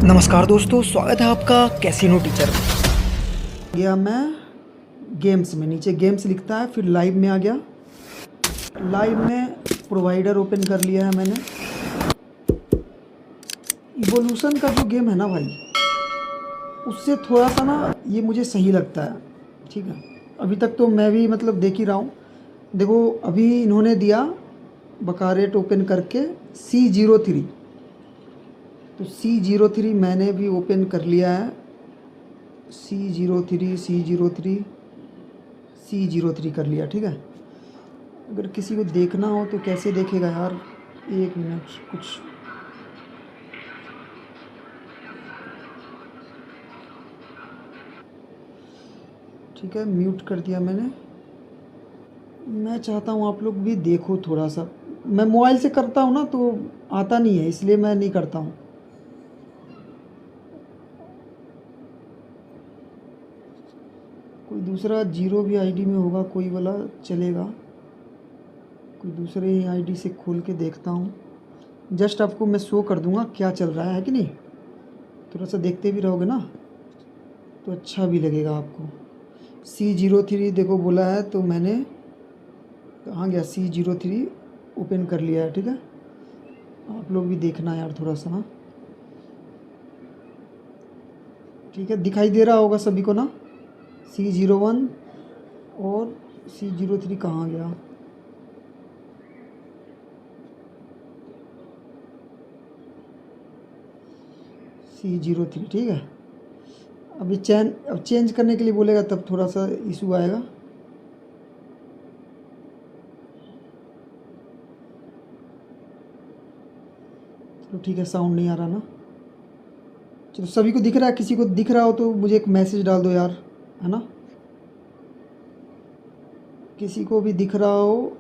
नमस्कार दोस्तों, स्वागत है आपका कैसीनो टीचर में। गया मैं गेम्स में, नीचे गेम्स लिखता है, फिर लाइव में आ गया। लाइव में प्रोवाइडर ओपन कर लिया है मैंने। इवोल्यूशन का जो गेम है ना भाई, उससे थोड़ा सा ना ये मुझे सही लगता है। ठीक है, अभी तक तो मैं भी मतलब देख ही रहा हूँ। देखो अभी इन्होंने दिया बकारेट ओपन करके C03, तो C03 मैंने भी ओपन कर लिया है। C03 कर लिया। ठीक है, अगर किसी को देखना हो तो कैसे देखेगा यार, एक मिनट कुछ। ठीक है, म्यूट कर दिया मैंने। मैं चाहता हूँ आप लोग भी देखो थोड़ा सा। मैं मोबाइल से करता हूँ ना तो आता नहीं है, इसलिए मैं नहीं करता हूँ। कोई दूसरा जीरो भी आईडी में होगा कोई वाला चलेगा, कोई दूसरे ही आईडी से खोल के देखता हूँ। जस्ट आपको मैं शो कर दूँगा क्या चल रहा है कि नहीं। थोड़ा सा देखते भी रहोगे ना तो अच्छा भी लगेगा आपको। C03 देखो बोला है, तो मैंने कहाँ गया, C03 ओपन कर लिया है। ठीक है, आप लोग भी देखना यार थोड़ा सा ना। ठीक है, दिखाई दे रहा होगा सभी को ना। C01 और C03 कहाँ गया। C03 ठीक है। अभी अब चेंज करने के लिए बोलेगा तब थोड़ा सा इशू आएगा। चलो ठीक है, साउंड नहीं आ रहा ना। चलो सभी को दिख रहा है, किसी को दिख रहा हो तो मुझे एक मैसेज डाल दो यार, है ना। किसी को भी दिख रहा हो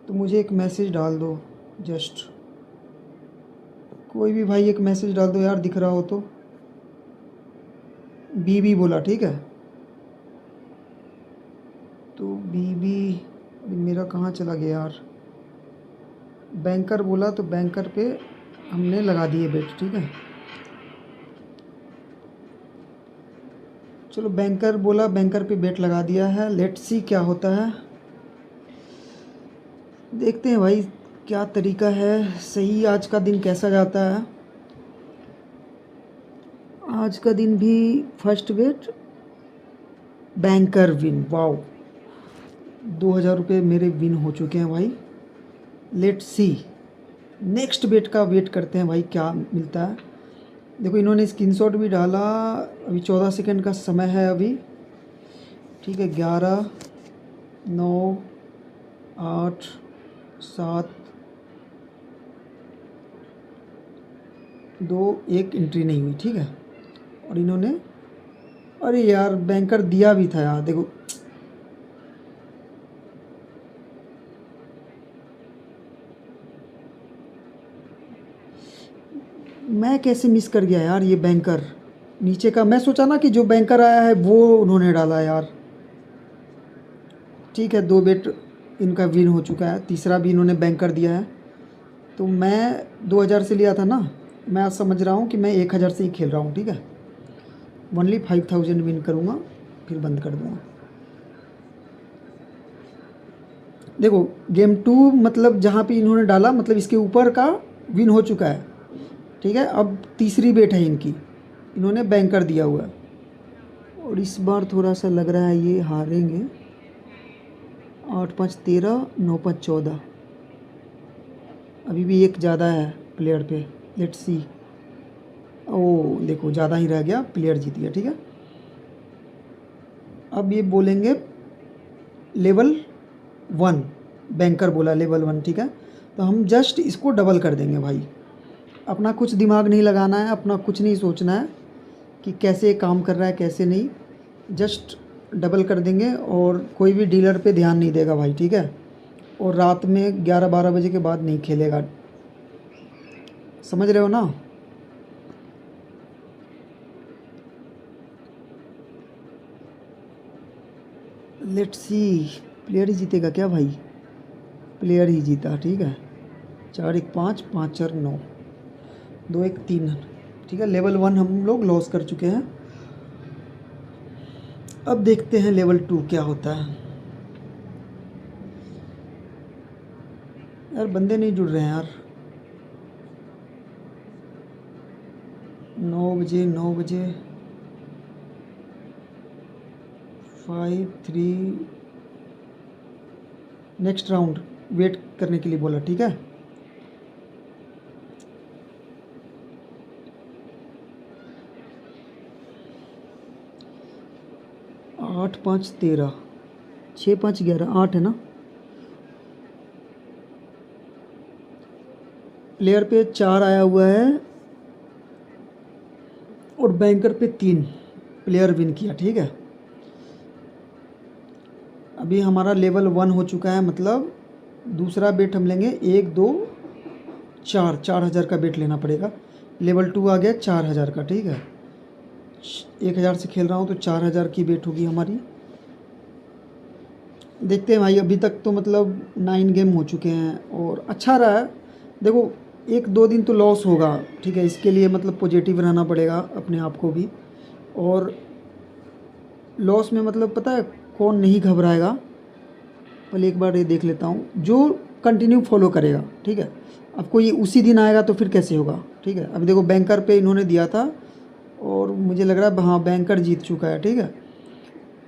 तो मुझे एक मैसेज डाल दो। जस्ट कोई भी भाई एक मैसेज डाल दो यार, दिख रहा हो तो। बीबी बोला, ठीक है। तो बीबी मेरा कहाँ चला गया यार। बैंकर बोला तो बैंकर पे हमने लगा दिए बेट। ठीक है, चलो बैंकर बोला, बैंकर पे बेट लगा दिया है। लेट्स सी क्या होता है, देखते हैं भाई क्या तरीका है। सही आज का दिन कैसा जाता है। आज का दिन भी फर्स्ट बेट बैंकर विन, वाओ 2000 रुपये मेरे विन हो चुके हैं भाई। लेट्स सी नेक्स्ट बेट का वेट करते हैं भाई क्या मिलता है। देखो इन्होंने स्क्रीनशॉट भी डाला। अभी 14 सेकंड का समय है अभी। ठीक है, 11 9 8 7 2 1 एंट्री नहीं हुई। ठीक है, और इन्होंने, अरे यार बैंकर दिया भी था यार, देखो मैं कैसे मिस कर गया यार ये बैंकर नीचे का। मैं सोचा ना कि जो बैंकर आया है वो उन्होंने डाला यार। ठीक है, 2 बेट इनका विन हो चुका है, तीसरा भी इन्होंने बैंकर दिया है। तो मैं 2000 से लिया था ना, मैं आज समझ रहा हूँ कि मैं 1000 से ही खेल रहा हूँ। ठीक है, ओनली 5000 विन करूँगा, फिर बंद कर दूँगा। देखो गेम 2 मतलब जहाँ पे इन्होंने डाला मतलब इसके ऊपर का विन हो चुका है। ठीक है, अब तीसरी बेट है इनकी, इन्होंने बैंकर दिया हुआ है। और इस बार थोड़ा सा लग रहा है ये हारेंगे। 8 5 13 9 5 14, अभी भी एक ज़्यादा है प्लेयर पे। लेट्स सी, ओ देखो ज़्यादा ही रह गया, प्लेयर जीत गया। ठीक है, अब ये बोलेंगे लेवल 1, बैंकर बोला लेवल 1। ठीक है, तो हम जस्ट इसको डबल कर देंगे भाई। अपना कुछ दिमाग नहीं लगाना है, अपना कुछ नहीं सोचना है कि कैसे काम कर रहा है कैसे नहीं, जस्ट डबल कर देंगे। और कोई भी डीलर पे ध्यान नहीं देगा भाई। ठीक है, और रात में 11 12 बजे के बाद नहीं खेलेगा, समझ रहे हो ना। लेट्स सी, प्लेयर ही जीतेगा क्या भाई, प्लेयर ही जीता। ठीक है, 4 1 5 5 4 9। 2 1 3। ठीक है, लेवल 1 हम लोग लॉस कर चुके हैं। अब देखते हैं लेवल 2 क्या होता है। यार बंदे नहीं जुड़ रहे हैं यार। 9 बजे 9 बजे 5 3 नेक्स्ट राउंड वेट करने के लिए बोला। ठीक है, आठ 5 13 6 5 11 8 है ना। प्लेयर पे 4 आया हुआ है और बैंकर पे 3 प्लेयर विन किया। ठीक है, अभी हमारा लेवल 1 हो चुका है, मतलब दूसरा बेट हम लेंगे 1 2 4 4,000 का बेट लेना पड़ेगा। लेवल 2 आ गया 4,000 का। ठीक है, 1,000 से खेल रहा हूँ तो 4,000 की बेट होगी हमारी। देखते हैं भाई, अभी तक तो मतलब 9 गेम हो चुके हैं और अच्छा रहा है। देखो 1 2 दिन तो लॉस होगा, ठीक है, इसके लिए मतलब पॉजिटिव रहना पड़ेगा अपने आप को भी। और लॉस में मतलब पता है कौन नहीं घबराएगा, पहले एक बार ये देख लेता हूँ, जो कंटिन्यू फॉलो करेगा। ठीक है, अब कोई उसी दिन आएगा तो फिर कैसे होगा। ठीक है, अब देखो बैंकर पे इन्होंने दिया था और मुझे लग रहा है हाँ बैंकर जीत चुका है। ठीक है,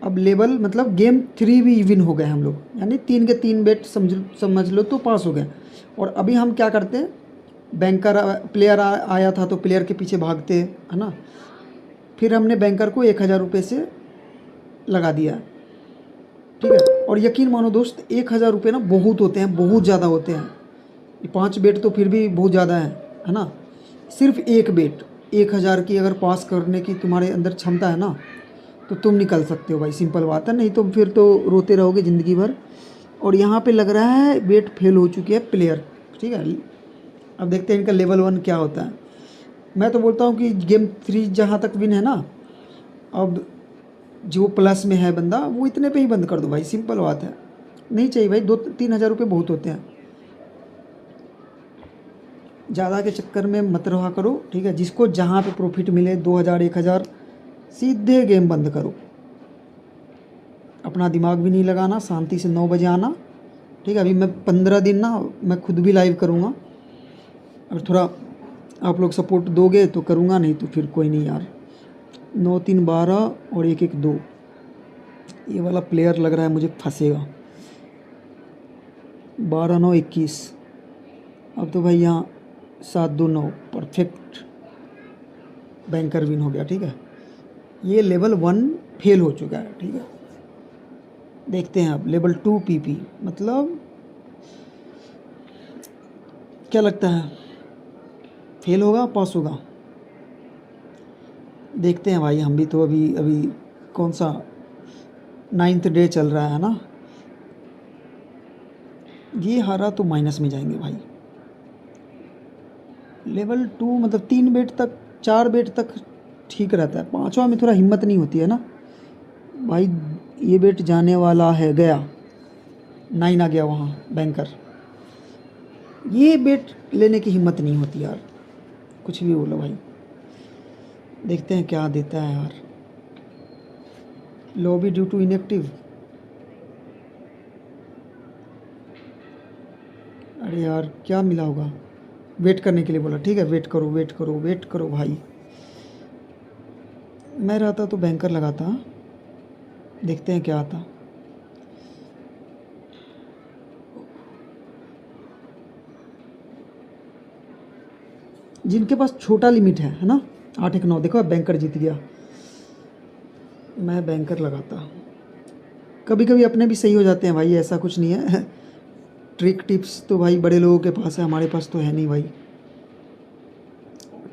अब लेवल मतलब गेम 3 भी विन हो गए हम लोग, यानी 3 के 3 बेट समझ लो तो पास हो गए। और अभी हम क्या करते हैं, बैंकर प्लेयर आया था तो प्लेयर के पीछे भागते, है ना। फिर हमने बैंकर को 1,000 रुपये से लगा दिया। ठीक है, और यकीन मानो दोस्त 1,000 रुपये ना बहुत होते हैं, बहुत ज़्यादा होते हैं। ये 5 बेट तो फिर भी बहुत ज़्यादा है ना। सिर्फ एक बेट 1,000 की अगर पास करने की तुम्हारे अंदर क्षमता है ना तो तुम निकल सकते हो भाई, सिंपल बात है। नहीं तो फिर तो रोते रहोगे ज़िंदगी भर। और यहाँ पे लग रहा है बेट फेल हो चुकी है प्लेयर। ठीक है, अब देखते हैं इनका लेवल 1 क्या होता है। मैं तो बोलता हूँ कि गेम 3 जहाँ तक विन है ना, अब जो प्लस में है बंदा वो इतने पे ही बंद कर दो भाई, सिंपल बात है। नहीं चाहिए भाई, 2-3 हज़ार रुपये बहुत होते हैं, ज़्यादा के चक्कर में मत रहा करो। ठीक है, जिसको जहाँ पे प्रॉफिट मिले 2,000 1,000 सीधे गेम बंद करो, अपना दिमाग भी नहीं लगाना, शांति से 9 बजे आना। ठीक है, अभी मैं 15 दिन ना मैं खुद भी लाइव करूँगा, और थोड़ा आप लोग सपोर्ट दोगे तो करूँगा, नहीं तो फिर कोई नहीं यार। 9 3 12 और 1 1 2 ये वाला प्लेयर लग रहा है मुझे फंसेगा। 12 9 21 अब तो भाई यहाँ 7 2 9 परफेक्ट बैंकर विन हो गया। ठीक है, ये लेवल 1 फेल हो चुका है। ठीक है, देखते हैं अब लेवल 2 पीपी, मतलब क्या लगता है फेल होगा पास होगा। देखते हैं भाई, हम भी तो अभी अभी कौन सा 9th डे चल रहा है ना। ये हारा तो माइनस में जाएंगे भाई। लेवल 2 मतलब 3 बेट तक 4 बेट तक ठीक रहता है, 5वां में थोड़ा हिम्मत नहीं होती है ना भाई। ये बेट जाने वाला है, गया 9 आ गया वहाँ बैंकर। ये बेट लेने की हिम्मत नहीं होती यार, कुछ भी बोलो भाई। देखते हैं क्या देता है यार। लॉबी ड्यू टू इनएक्टिव, अरे यार क्या मिला होगा। वेट करने के लिए बोला। ठीक है, वेट करो वेट करो वेट करो भाई। मैं रहता तो बैंकर लगाता, देखते हैं क्या आता। जिनके पास छोटा लिमिट है ना, 8 1 9, देखो बैंकर जीत गया। मैं बैंकर लगाता, कभी कभी अपने भी सही हो जाते हैं भाई, ऐसा कुछ नहीं है। ट्रिक टिप्स तो भाई बड़े लोगों के पास है, हमारे पास तो है नहीं भाई।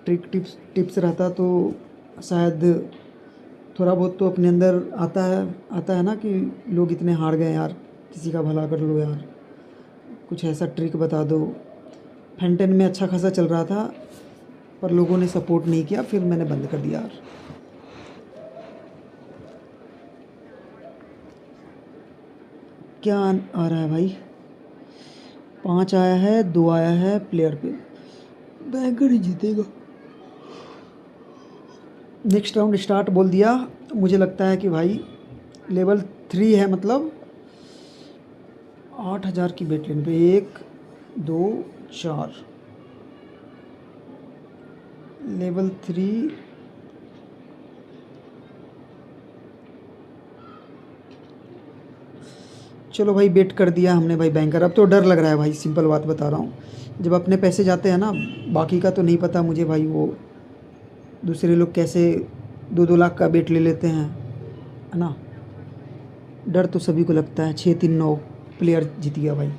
ट्रिक टिप्स रहता तो शायद थोड़ा बहुत तो अपने अंदर आता है ना कि लोग इतने हार गए यार, किसी का भला कर लो यार, कुछ ऐसा ट्रिक बता दो। फेंटन में अच्छा खासा चल रहा था पर लोगों ने सपोर्ट नहीं किया, फिर मैंने बंद कर दिया यार। क्या आ रहा है भाई, 5 आया है 2 आया है प्लेयर पे, बैंकर ही जीतेगा। नेक्स्ट राउंड स्टार्ट बोल दिया। तो मुझे लगता है कि भाई लेवल 3 है, मतलब 8,000 की बेट लेने पे 1 2 4 लेवल 3। चलो भाई बेट कर दिया हमने भाई बैंकर। अब तो डर लग रहा है भाई, सिंपल बात बता रहा हूँ। जब अपने पैसे जाते हैं ना, बाकी का तो नहीं पता मुझे भाई, वो दूसरे लोग कैसे 2-2 लाख का बेट ले लेते हैं, है ना। डर तो सभी को लगता है। 6-3-9 प्लेयर जीत गया भाई।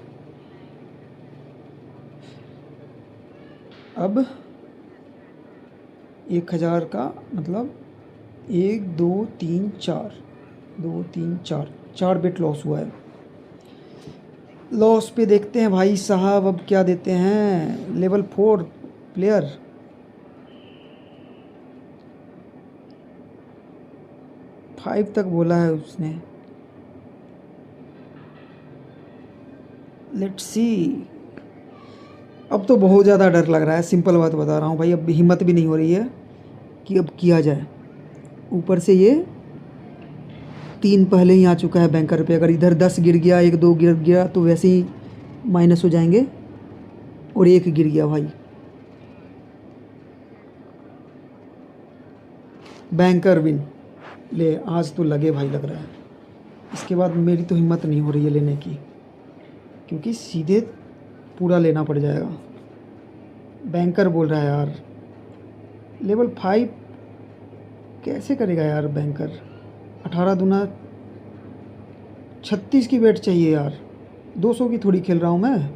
अब 1,000 का मतलब 1 2 3 4 2 3 4 4 बेट लॉस हुआ है। लॉस पे देखते हैं भाई साहब अब क्या देते हैं। लेवल 4 प्लेयर, फाइव तक बोला है उसने। Let's see. अब तो बहुत ज़्यादा डर लग रहा है, सिंपल बात बता रहा हूँ भाई। अब हिम्मत भी नहीं हो रही है कि अब किया जाए। ऊपर से ये 3 पहले ही आ चुका है बैंकर पे। अगर इधर 10 गिर गया, 1-2 गिर गया तो वैसे ही माइनस हो जाएंगे। और 1 गिर गया भाई। Banker win. ले आज तो लगे भाई, लग रहा है। इसके बाद मेरी तो हिम्मत नहीं हो रही है लेने की, क्योंकि सीधे पूरा लेना पड़ जाएगा। बैंकर बोल रहा है यार। लेवल 5 कैसे करेगा यार बैंकर। 18 दूना 36 की बेट चाहिए यार। 200 की थोड़ी खेल रहा हूँ मैं।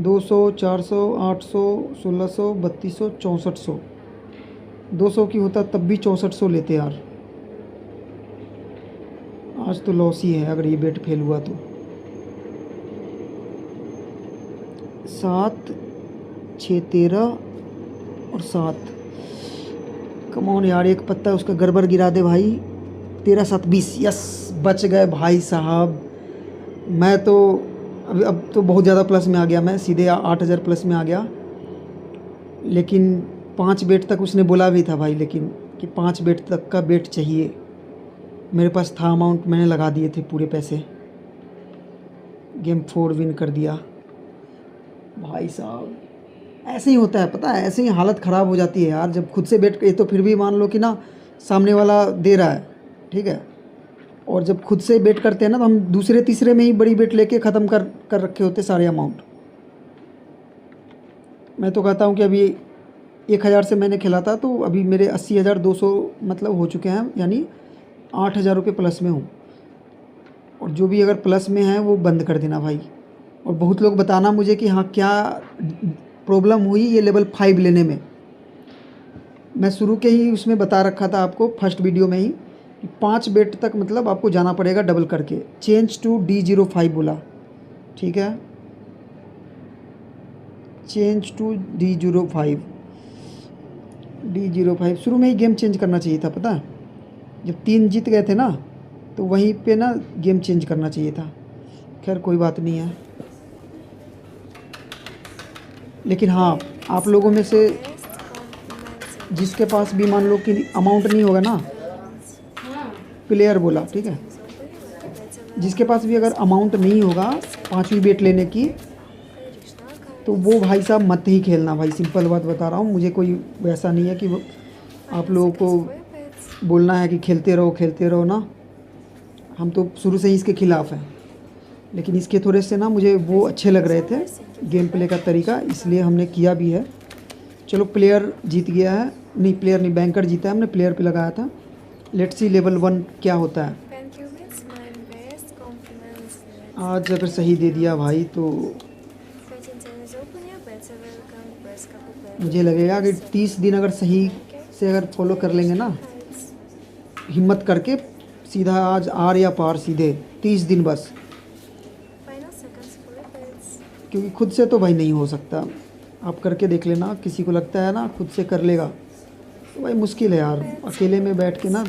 200 400 800 1600 3200 6400। 200 की होता तब भी 6400 लेते यार। आज तो लॉस ही है अगर ये बेट फेल हुआ तो। 7 6 13 और 7। कमॉन यार, एक पत्ता उसका गड़बड़ गिरा दे भाई। 13 7 20। यस, बच गए भाई साहब। मैं तो अब तो बहुत ज़्यादा प्लस में आ गया। मैं सीधे 8,000 प्लस में आ गया। लेकिन 5 बेट तक उसने बोला भी था भाई, लेकिन कि 5 बेट तक का बेट चाहिए। मेरे पास था अमाउंट, मैंने लगा दिए थे पूरे पैसे। गेम 4 विन कर दिया भाई साहब। ऐसे ही होता है, पता है, ऐसे ही हालत ख़राब हो जाती है यार जब खुद से बेट। ये तो फिर भी मान लो कि ना सामने वाला दे रहा है, ठीक है। और जब खुद से बेट करते हैं ना, तो हम दूसरे तीसरे में ही बड़ी बेट लेके ख़त्म कर कर रखे होते सारे अमाउंट। मैं तो कहता हूँ कि अभी 1,000 से मैंने खेला था तो अभी मेरे 80,200 मतलब हो चुके हैं, यानी 8,000 रुपये प्लस में हूँ। और जो भी अगर प्लस में है वो बंद कर देना भाई। और बहुत लोग बताना मुझे कि हाँ क्या प्रॉब्लम हुई ये लेवल 5 लेने में। मैं शुरू के ही उसमें बता रखा था आपको, फर्स्ट वीडियो में ही, कि 5 बेट तक मतलब आपको जाना पड़ेगा डबल करके। चेंज टू D05 बोला, ठीक है। Change to D05। D05 शुरू में ही गेम चेंज करना चाहिए था, पता है। जब 3 जीत गए थे ना, तो वहीं पे ना गेम चेंज करना चाहिए था। खैर कोई बात नहीं है। लेकिन हाँ, आप लोगों में से जिसके पास भी मान लो कि अमाउंट नहीं होगा ना, प्लेयर बोला, ठीक है, जिसके पास भी अगर अमाउंट नहीं होगा 5वीं बेट लेने की, तो वो भाई साहब मत ही खेलना भाई। सिंपल बात बता रहा हूँ। मुझे कोई वैसा नहीं है कि आप लोगों को बोलना है कि खेलते रहो ना। हम तो शुरू से ही इसके ख़िलाफ़ हैं। लेकिन इसके थोड़े से ना मुझे वो अच्छे लग रहे थे गेम प्ले का तरीका, इसलिए हमने किया भी है। चलो प्लेयर जीत गया है। नहीं, प्लेयर नहीं, बैंकर जीता है। हमने प्लेयर पे लगाया था। लेट्स सी लेवल 1 क्या होता है। आज अगर सही दे दिया भाई तो मुझे लगेगा कि 30 दिन अगर सही से अगर फॉलो कर लेंगे ना, हिम्मत करके सीधा आज आर या पार सीधे 30 दिन बस। क्योंकि खुद से तो भाई नहीं हो सकता। आप करके देख लेना। किसी को लगता है ना खुद से कर लेगा, तो भाई मुश्किल है यार। अकेले में बैठ के ना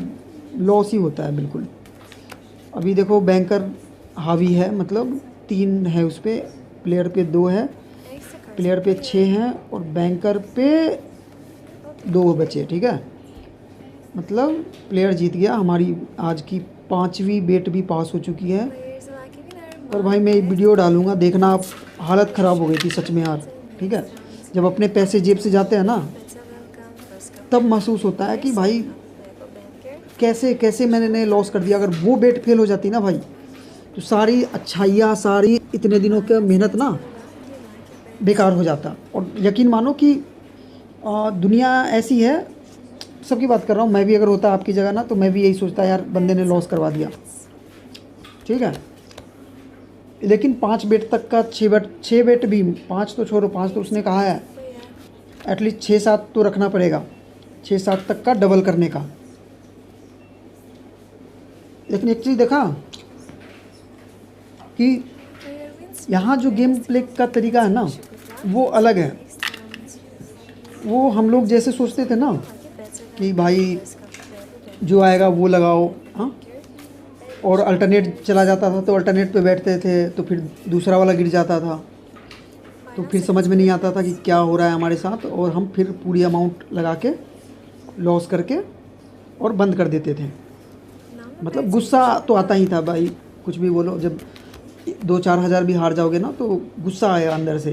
लॉस ही होता है बिल्कुल। अभी देखो बैंकर हावी है, मतलब 3 है उस पर, प्लेयर पे 2 है, प्लेयर पे 6 हैं और बैंकर पे 2 बचे, ठीक है। मतलब प्लेयर जीत गया। हमारी आज की 5वीं बेट भी पास हो चुकी है। और भाई मैं वीडियो डालूंगा, देखना आप। हालत ख़राब हो गई थी सच में यार। ठीक है, जब अपने पैसे जेब से जाते हैं ना, तब महसूस होता है कि भाई कैसे कैसे मैंने लॉस कर दिया। अगर वो बेट फेल हो जाती ना भाई, तो सारी अच्छाइयाँ, सारी इतने दिनों का मेहनत ना बेकार हो जाता। और यकीन मानो कि दुनिया ऐसी है, सबकी बात कर रहा हूँ, मैं भी अगर होता आपकी जगह ना, तो मैं भी यही सोचता यार बंदे ने लॉस करवा दिया। ठीक है, लेकिन 5 बेट तक का 6 बेट भी, 5 तो छोड़ो, 5 तो उसने कहा है, एटलीस्ट 6-7 तो रखना पड़ेगा, 6-7 तक का डबल करने का। लेकिन एक चीज़ देखा कि यहाँ जो गेम प्ले का तरीका है ना, वो अलग है। वो हम लोग जैसे सोचते थे ना कि भाई जो आएगा वो लगाओ, हाँ, और अल्टरनेट चला जाता था तो अल्टरनेट पे बैठते थे, तो फिर दूसरा वाला गिर जाता था, तो फिर समझ में नहीं आता था कि क्या हो रहा है हमारे साथ, और हम फिर पूरी अमाउंट लगा के लॉस करके और बंद कर देते थे। मतलब गुस्सा तो आता ही था भाई, कुछ भी बोलो, जब 2-4 हज़ार भी हार जाओगे ना, तो गुस्सा आएगा अंदर से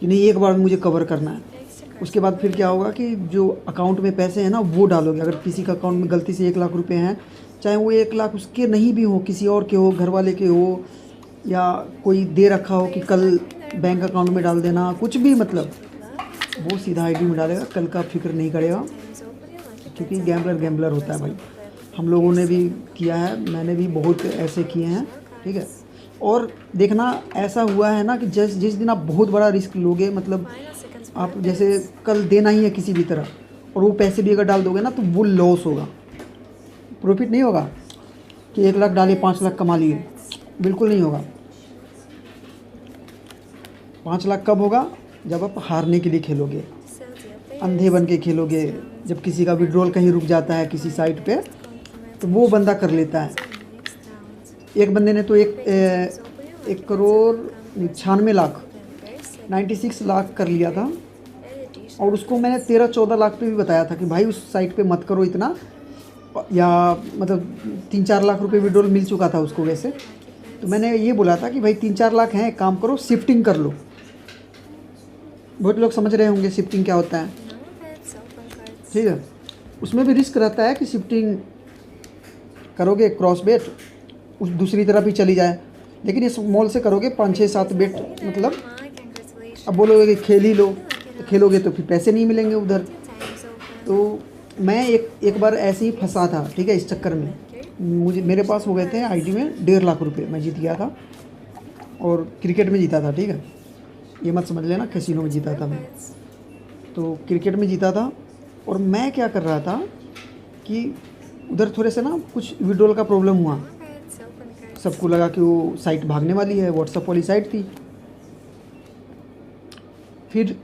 कि नहीं, एक बार में मुझे कवर करना है। उसके बाद फिर क्या होगा कि जो अकाउंट में पैसे हैं ना, वो डालोगे। अगर किसी का अकाउंट में गलती से 1 लाख रुपए हैं, चाहे वो 1 लाख उसके नहीं भी हो, किसी और के हो, घर वाले के हो, या कोई दे रखा हो कि कल बैंक अकाउंट में डाल देना, कुछ भी, मतलब वो सीधा आईडी में डालेगा, कल का फिक्र नहीं करेगा। क्योंकि गैम्बलर होता है भाई। हम लोगों ने भी किया है, मैंने भी बहुत ऐसे किए हैं। ठीक है, और देखना ऐसा हुआ है ना कि जिस दिन आप बहुत बड़ा रिस्क लोगे, मतलब आप जैसे कल देना ही है किसी भी तरह, और वो पैसे भी अगर डाल दोगे ना, तो वो लॉस होगा, प्रॉफिट नहीं होगा कि 1 लाख डाले 5 लाख कमा लिए, बिल्कुल नहीं होगा। 5 लाख कब होगा? जब आप हारने के लिए खेलोगे, अंधे बन के खेलोगे। जब किसी का विड्रॉल कहीं रुक जाता है किसी साइट पे, तो वो बंदा कर लेता है। एक बंदे ने तो 1 करोड़ 96 लाख 96 लाख कर लिया था, और उसको मैंने 13-14 लाख पे भी बताया था कि भाई उस साइट पे मत करो इतना, या मतलब 3-4 लाख रुपए विड्रॉल मिल चुका था उसको वैसे। तो मैंने ये बोला था कि भाई 3-4 लाख हैं, एक काम करो, शिफ्टिंग कर लो। बहुत लोग समझ रहे होंगे शिफ्टिंग क्या होता है। ठीक है, उसमें भी रिस्क रहता है कि शिफ्टिंग करोगे, क्रॉस बेट उस दूसरी तरफ ही चली जाए। लेकिन इस मॉल से करोगे 5-6-7 बेट, मतलब अब बोलोगे कि खेल ही लो, तो खेलोगे तो फिर पैसे नहीं मिलेंगे उधर। तो मैं एक बार ऐसे ही फंसा था। ठीक है, इस चक्कर में मेरे पास हो गए थे आईडी में 1.5 लाख रुपए, मैं जीत गया था, और क्रिकेट में जीता था। ठीक है, ये मत समझ लेना कैसीनो में जीता था मैं, तो क्रिकेट में जीता था। और मैं क्या कर रहा था कि उधर थोड़े से ना कुछ विड्रॉल का प्रॉब्लम हुआ, सबको लगा कि वो साइट भागने वाली है, व्हाट्सएप वाली साइट थी। फिर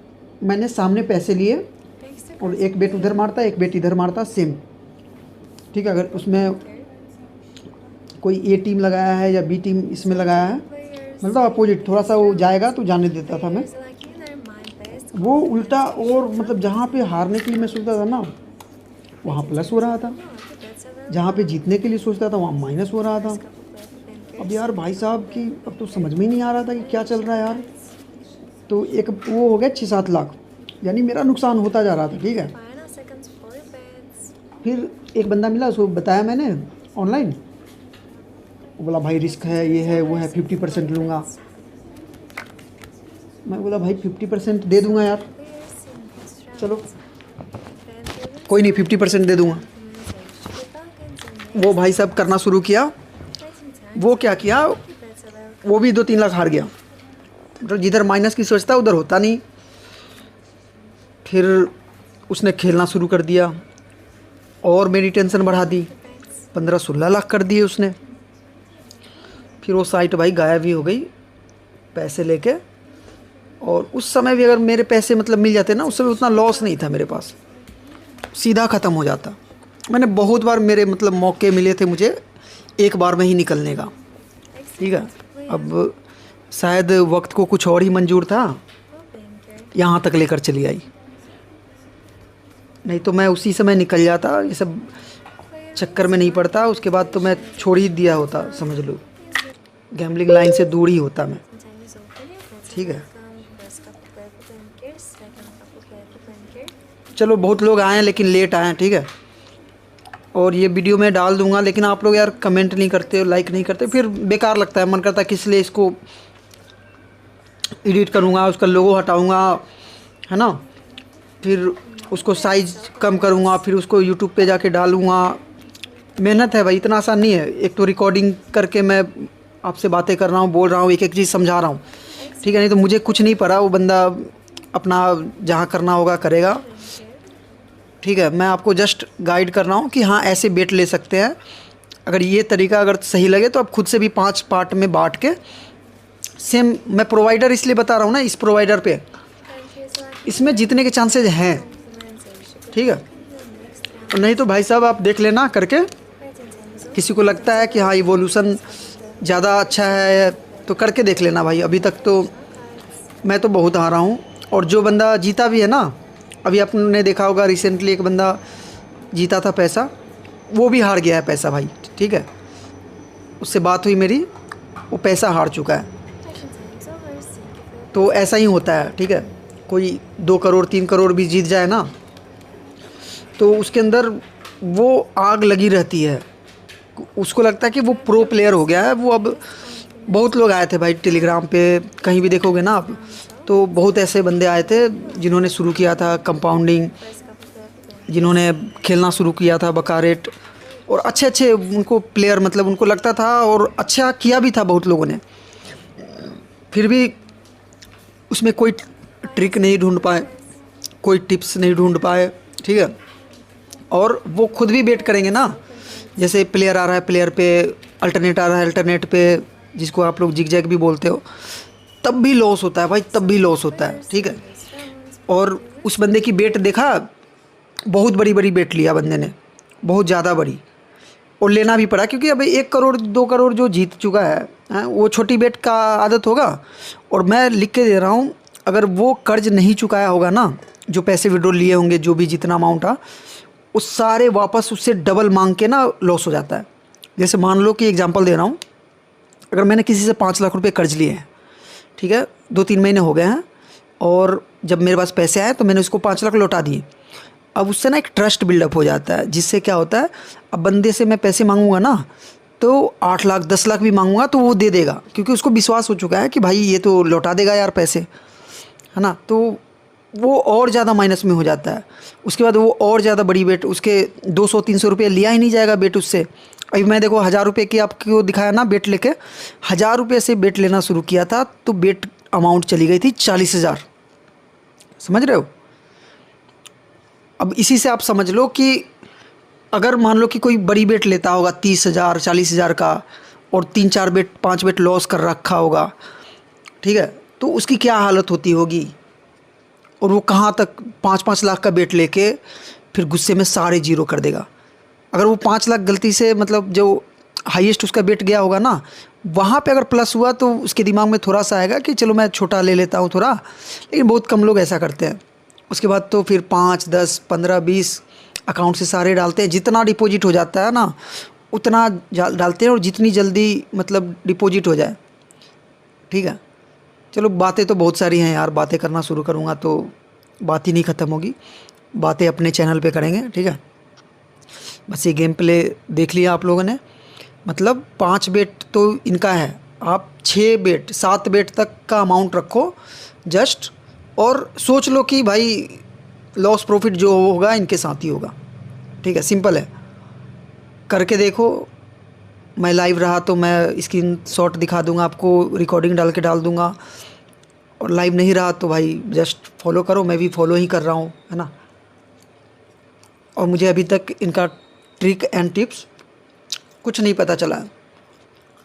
मैंने सामने पैसे लिए, और एक बेट उधर मारता, एक बेट इधर मारता, सेम। ठीक है, अगर उसमें कोई ए टीम लगाया है या बी टीम इसमें लगाया है, मतलब अपोजिट थोड़ा सा वो जाएगा तो जाने देता था मैं। वो उल्टा, और मतलब जहाँ पे हारने के लिए मैं सोचता था ना, वहाँ प्लस हो रहा था, जहाँ पे जीतने के लिए सोचता था वहाँ माइनस हो रहा था। अब यार भाई साहब की अब तो समझ में ही नहीं आ रहा था कि क्या चल रहा है यार। तो एक वो हो गया 6-7 लाख, यानी मेरा नुकसान होता जा रहा था। ठीक है, फिर एक बंदा मिला, उसको बताया मैंने ऑनलाइन, वो बोला भाई रिस्क है, ये है वो है, 50% लूँगा। मैं बोला भाई 50% दे दूँगा यार, चलो कोई नहीं, 50% दे दूँगा। वो भाई साहब करना शुरू किया। वो क्या किया, वो भी 2-3 लाख हार गया। तो जिधर माइनस की सोचता उधर होता नहीं। फिर उसने खेलना शुरू कर दिया, और मेरी टेंशन बढ़ा दी, 15-16 लाख कर दिए उसने। फिर वो साइट भाई गायब ही हो गई पैसे लेके। और उस समय भी अगर मेरे पैसे मतलब मिल जाते ना, उस समय उतना लॉस नहीं था मेरे पास, सीधा ख़त्म हो जाता। मैंने बहुत बार मेरे मतलब मौके मिले थे मुझे एक बार में ही निकलने का। ठीक है, अब शायद वक्त को कुछ और ही मंजूर था, यहाँ तक लेकर चली आई, नहीं तो मैं उसी समय निकल जाता। ये सब चक्कर में नहीं पड़ता, उसके बाद तो मैं छोड़ ही दिया होता, समझ लो गैम्बलिंग लाइन से दूर ही होता मैं। ठीक है, चलो बहुत लोग आए हैं लेकिन लेट आए हैं, ठीक है। और ये वीडियो मैं डाल दूंगा, लेकिन आप लोग यार कमेंट नहीं करते, लाइक नहीं करते, फिर बेकार लगता है, मन करता है किस लिए इसको एडिट करूंगा, उसका लोगो हटाऊंगा, है ना, फिर उसको साइज़ कम करूंगा, फिर उसको यूट्यूब पे जाके डालूंगा। मेहनत है भाई, इतना आसान नहीं है। एक तो रिकॉर्डिंग करके मैं आपसे बातें कर रहा हूँ, बोल रहा हूँ, एक एक चीज़ समझा रहा हूँ, ठीक है। नहीं तो मुझे कुछ नहीं पड़ा, वो बंदा अपना जहाँ करना होगा करेगा, ठीक है। मैं आपको जस्ट गाइड कर रहा हूँ कि हाँ ऐसे बेट ले सकते हैं। अगर ये तरीका अगर सही लगे तो आप खुद से भी 5 पार्ट में बांट के सेम, मैं प्रोवाइडर इसलिए बता रहा हूँ ना, इस प्रोवाइडर पे इसमें जीतने के चांसेस हैं, ठीक है। और नहीं तो भाई साहब आप देख लेना करके, किसी को लगता है कि हाँ इवोल्यूशन ज़्यादा अच्छा है तो करके देख लेना भाई। अभी तक तो मैं तो बहुत हारा हूँ, और जो बंदा जीता भी है ना, अभी आपने देखा होगा रिसेंटली एक बंदा जीता था पैसा, वो भी हार गया है पैसा भाई, ठीक है। उससे बात हुई मेरी, वो पैसा हार चुका है। तो ऐसा ही होता है, ठीक है। कोई 2 करोड़ 3 करोड़ भी जीत जाए ना, तो उसके अंदर वो आग लगी रहती है, उसको लगता है कि वो प्रो प्लेयर हो गया है वो। अब बहुत लोग आए थे भाई टेलीग्राम पे, कहीं भी देखोगे ना आप, तो बहुत ऐसे बंदे आए थे जिन्होंने शुरू किया था कंपाउंडिंग, जिन्होंने खेलना शुरू किया था बकारेट, और अच्छे अच्छे उनको प्लेयर, मतलब उनको लगता था, और अच्छा किया भी था बहुत लोगों ने, फिर भी उसमें कोई ट्रिक नहीं ढूंढ पाए, कोई टिप्स नहीं ढूंढ पाए, ठीक है। और वो खुद भी बेट करेंगे ना, जैसे प्लेयर आ रहा है प्लेयर पे, अल्टरनेट आ रहा है अल्टरनेट पे, जिसको आप लोग जिग जैग भी बोलते हो, तब भी लॉस होता है भाई, तब भी लॉस होता है, ठीक है। और उस बंदे की बेट देखा, बहुत बड़ी बड़ी बेट लिया बंदे ने, बहुत ज़्यादा बड़ी, और लेना भी पड़ा, क्योंकि अभी 1 करोड़ 2 करोड़ जो जीत चुका है, वो छोटी बेट का आदत होगा। और मैं लिख के दे रहा हूँ, अगर वो कर्ज नहीं चुकाया होगा ना, जो पैसे विड्रॉ लिए होंगे, जो भी जितना अमाउंट था, उस सारे वापस उससे डबल मांग के ना लॉस हो जाता है। जैसे मान लो कि एग्जांपल दे रहा हूँ, अगर मैंने किसी से 5 लाख रुपए कर्ज लिए हैं, ठीक है, 2-3 महीने हो गए हैं, और जब मेरे पास पैसे आए तो मैंने उसको 5 लाख लौटा दिए। अब उससे ना एक ट्रस्ट बिल्डअप हो जाता है, जिससे क्या होता है, अब बंदे से मैं पैसे मांगूंगा ना, तो 8 लाख 10 लाख भी मांगूंगा तो वो दे देगा, क्योंकि उसको विश्वास हो चुका है कि भाई ये तो लौटा देगा यार पैसे, है ना। तो वो और ज़्यादा माइनस में हो जाता है। उसके बाद वो और ज़्यादा बड़ी बेट, उसके 200-300 रुपये लिया ही नहीं जाएगा बेट उससे। अभी मैं देखो 1000 रुपये की आपको दिखाया ना बेट लेके, 1000 रुपये से बेट लेना शुरू किया था, तो बेट अमाउंट चली गई थी 40,000, समझ रहे हो। अब इसी से आप समझ लो कि अगर मान लो कि कोई बड़ी बेट लेता होगा 30,000 40,000 का, और 3-4 बेट 5 बेट लॉस कर रखा होगा, ठीक है, तो उसकी क्या हालत होती होगी। और वो कहाँ तक 5-5 लाख का बेट लेके फिर गुस्से में सारे जीरो कर देगा। अगर वो 5 लाख गलती से, मतलब जो हाईएस्ट उसका बेट गया होगा ना, वहाँ पे अगर प्लस हुआ तो उसके दिमाग में थोड़ा सा आएगा कि चलो मैं छोटा ले लेता हूँ थोड़ा, लेकिन बहुत कम लोग ऐसा करते हैं। उसके बाद तो फिर 5, 10, 15, 20 अकाउंट से सारे डालते हैं, जितना डिपॉजिट हो जाता है ना उतना डालते हैं, और जितनी जल्दी मतलब डिपॉजिट हो जाए, ठीक है। चलो बातें तो बहुत सारी हैं यार, बातें करना शुरू करूँगा तो बात ही नहीं ख़त्म होगी, बातें अपने चैनल पे करेंगे, ठीक है। बस ये गेम प्ले देख लिया आप लोगों ने, मतलब 5 बेट तो इनका है, आप 6 बेट 7 बेट तक का अमाउंट रखो जस्ट, और सोच लो कि भाई लॉस प्रॉफिट जो होगा इनके साथ ही होगा, ठीक है। सिंपल है, करके देखो। मैं लाइव रहा तो मैं स्क्रीन शॉट दिखा दूंगा आपको, रिकॉर्डिंग डाल के डाल दूंगा, और लाइव नहीं रहा तो भाई जस्ट फॉलो करो, मैं भी फॉलो ही कर रहा हूँ, है ना। और मुझे अभी तक इनका ट्रिक एंड टिप्स कुछ नहीं पता चला है।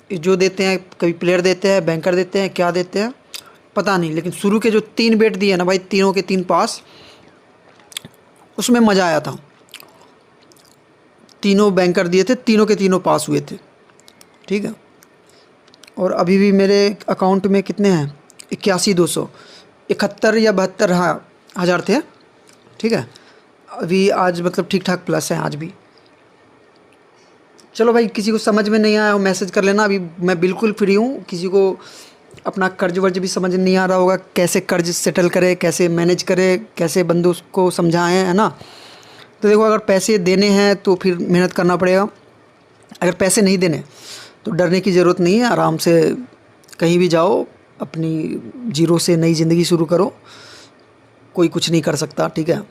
जो देते हैं, कभी प्लेयर देते हैं, बैंकर देते हैं, क्या देते हैं पता नहीं, लेकिन शुरू के जो 3 बेट दिए ना भाई, तीनों के 3 पास, उसमें मज़ा आया था। तीनों बैंकर दिए थे, तीनों के तीनों पास हुए थे, ठीक है। और अभी भी मेरे अकाउंट में कितने हैं, 81,271 या 72 हाँ हज़ार थे, ठीक है। अभी आज मतलब ठीक ठाक प्लस है आज भी, चलो भाई, किसी को समझ में नहीं आया हो मैसेज कर लेना, अभी मैं बिल्कुल फ्री हूँ। किसी को अपना कर्ज वर्ज भी समझ नहीं आ रहा होगा, कैसे कर्ज सेटल करे, कैसे मैनेज करे, कैसे बंदों को समझाएं, है ना। तो देखो, अगर पैसे देने हैं तो फिर मेहनत करना पड़ेगा, अगर पैसे नहीं देने तो डरने की ज़रूरत नहीं है। आराम से कहीं भी जाओ, अपनी जीरो से नई ज़िंदगी शुरू करो, कोई कुछ नहीं कर सकता, ठीक है।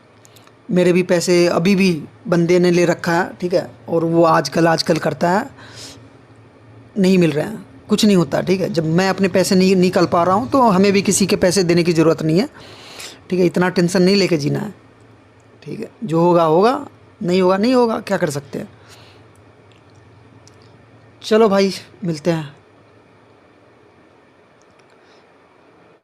मेरे भी पैसे अभी भी बंदे ने ले रखा है, ठीक है, और वो आजकल करता है, नहीं मिल रहे हैं, कुछ नहीं होता, ठीक है। जब मैं अपने पैसे नहीं निकल पा रहा हूँ तो हमें भी किसी के पैसे देने की ज़रूरत नहीं है, ठीक है। इतना टेंशन नहीं लेके जीना है, ठीक है। जो होगा होगा, नहीं होगा नहीं होगा, क्या कर सकते हैं। चलो भाई, मिलते हैं।